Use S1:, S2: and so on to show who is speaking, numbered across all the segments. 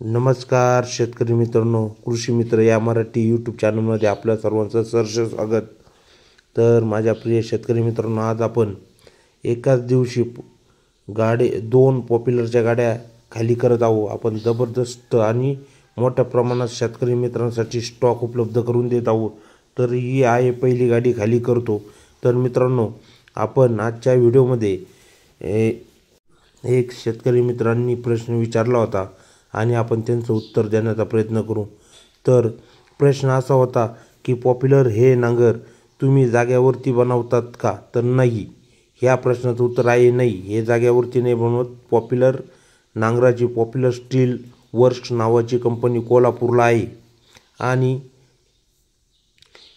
S1: नमस्कार शेतकरी मित्रांनो, कृषी मित्र या मराठी यूट्यूब चॅनलमध्ये आपल्या सर्वांचं सहर्ष स्वागत। तर माझ्या प्रिय शेतकरी मित्रांनो, आज आपण एकाच दिवशी दोन पॉप्युलरच्या गाड्या खाली करत आहोत। आपण जबरदस्त आणि मोठ्या प्रमाणात शेतकरी मित्रांसाठी स्टॉक उपलब्ध करून देत आहोत। तर ही आहे पहिली गाडी खाली करतो। तर मित्रांनो, आपण आजच्या व्हिडिओमध्ये एक शेतकरी मित्रांनी प्रश्न विचारला होता आणि आपण त्यांचं उत्तर देण्याचा प्रयत्न करू। तर प्रश्न असा होता की पॉप्युलर हे नांगर तुम्ही जाग्यावरती बनवतात का? तर नाही, ह्या प्रश्नाचं उत्तर आहे नाही, हे जाग्यावरती नाही बनवत। पॉप्युलर नांगराची पॉप्युलर स्टील वर्क्स नावाची कंपनी कोल्हापूरला आहे आणि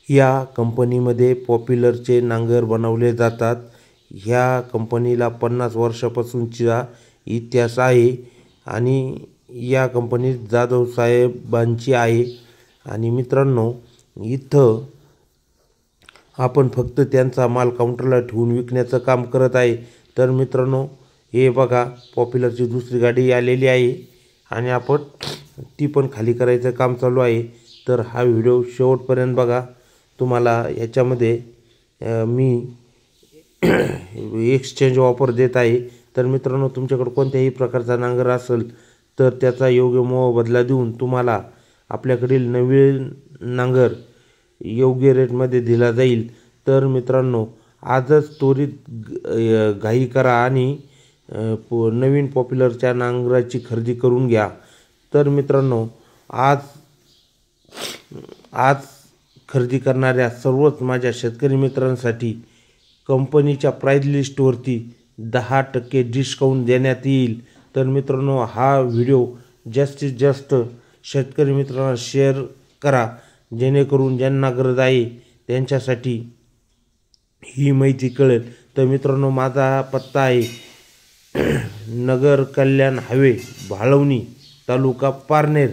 S1: या कंपनीमध्ये पॉप्युलरचे नांगर बनवले जातात। ह्या कंपनीला 50 वर्षापासूनचा इतिहास आहे आणि या कंपनीत जाधव साहेबांची आहे। आणि मित्रांनो, इथं आपण फक्त त्यांचा माल काउंटरला ठेवून विकण्याचं काम करत आहे। तर मित्रांनो, हे बघा, पॉप्युलरची दुसरी गाडी आलेली आहे आणि आपण ती पण खाली करायचं काम चालू आहे। तर हा व्हिडिओ शेवटपर्यंत बघा। तुम्हाला याच्यामध्ये मी एक्सचेंज ऑफर देत आहे। तर मित्रांनो, तुमच्याकडे कोणत्याही प्रकारचा नांगर असेल तर त्याचा योग्य मोबदला देऊन तुम्हाला आपल्याकडील नवीन नांगर योग्य रेटमध्ये दिला जाईल। तर मित्रांनो, आजच त्वरित घाई करा आणि नवीन पॉप्युलरच्या नांगराची खरेदी करून घ्या। तर मित्रांनो, आज खरेदी करणाऱ्या सर्वच माझ्या शेतकरी मित्रांसाठी कंपनीच्या प्राइस लिस्टवरती 10% डिस्काउंट देण्यात येईल। तर मित्रांनो, हा व्हिडिओ जास्तीत जास्त शेतकरी मित्रांना शेअर करा, जेणेकरून ज्यांना गरज आहे त्यांच्यासाठी ही माहिती कळेल। तर मित्रांनो, माझा पत्ता आहे नगर कल्याण हायवे, भाळवणी, तालुका पारनेर,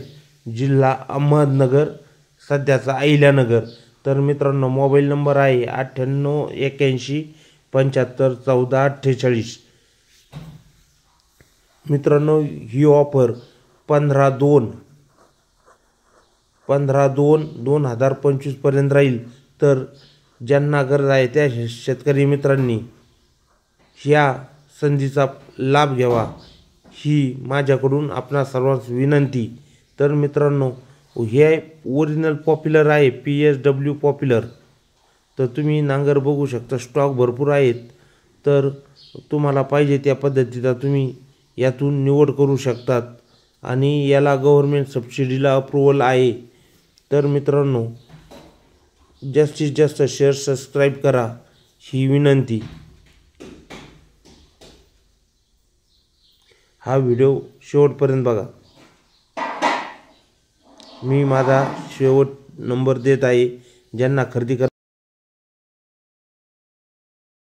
S1: जिल्हा अहमदनगर, सध्याचा अहिल्यानगर। तर मित्रांनो, मोबाईल नंबर आहे 98 81 75 14 48। मित्रांनो, ही ऑफर 15/2/2025 पर्यंत राहील। तर ज्यांना गरज आहे त्या शेतकरी मित्रांनी ह्या संधीचा लाभ घ्यावा, ही माझ्याकडून आपणा सर्वांस विनंती। तर मित्रांनो, हे ओरिजिनल पॉप्युलर आहे, PSW पॉप्युलर। तर तुम्ही नांगर बघू शकता, स्टॉक भरपूर आहेत। तर तुम्हाला पाहिजे त्या पद्धतीचा तुम्ही यातून निवड करू शकतात आणि याला गव्हर्नमेंट सबसिडीला अप्रूव्हल आहे। तर मित्रांनो, जास्तीत जास्त शेअर सबस्क्राईब करा, ही विनंती। हा व्हिडिओ शेवटपर्यंत बघा। मी माझा शेवट नंबर देत आहे, ज्यांना खरेदी